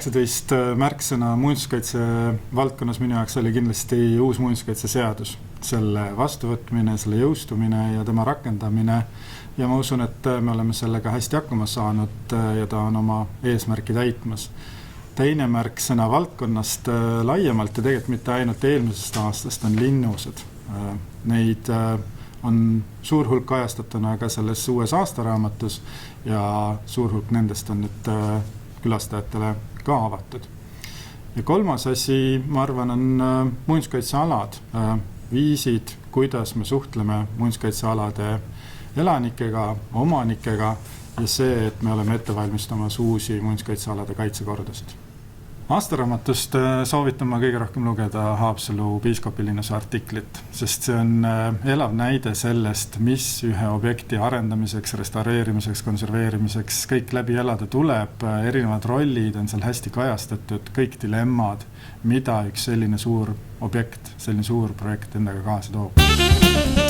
COVID-19 märksõna muinsuskaitse valdkonnas minu jaoks oli kindlasti uus muinsuskaitse seadus. Selle vastuvõtmine, selle jõustumine ja tema rakendamine. Ja ma usun, et me oleme sellega hästi hakkama saanud ja ta on oma eesmärki täitmas. Teine märksõna valdkonnast laiemalt ja tegelikult mitte ainult eelmisest aastast on linnused. Neid on suur hulk kajastatuna ka selles uues aastaraamatus ja suur hulk nendest on nüüd külastajatele ka avatud. Ja kolmas asi, ma arvan, on muinsuskaitsealad, viisid, kuidas me suhtleme muinsuskaitsealade elanikega, omanikega ja see, et me oleme ette valmistamas uusi muinsuskaitsealade kaitsekordasid. Aastaraamatust soovitan ma kõige rohkem lugeda Haapsalu piiskopilinnuse artiklit, sest see on elav näide sellest, mis ühe objekti arendamiseks, restaureerimiseks, konserveerimiseks kõik läbi elada tuleb. Erinevad rollid on seal hästi kajastatud, kõik dilemmad, mida üks selline suur objekt, selline suur projekt endaga kaasa toob.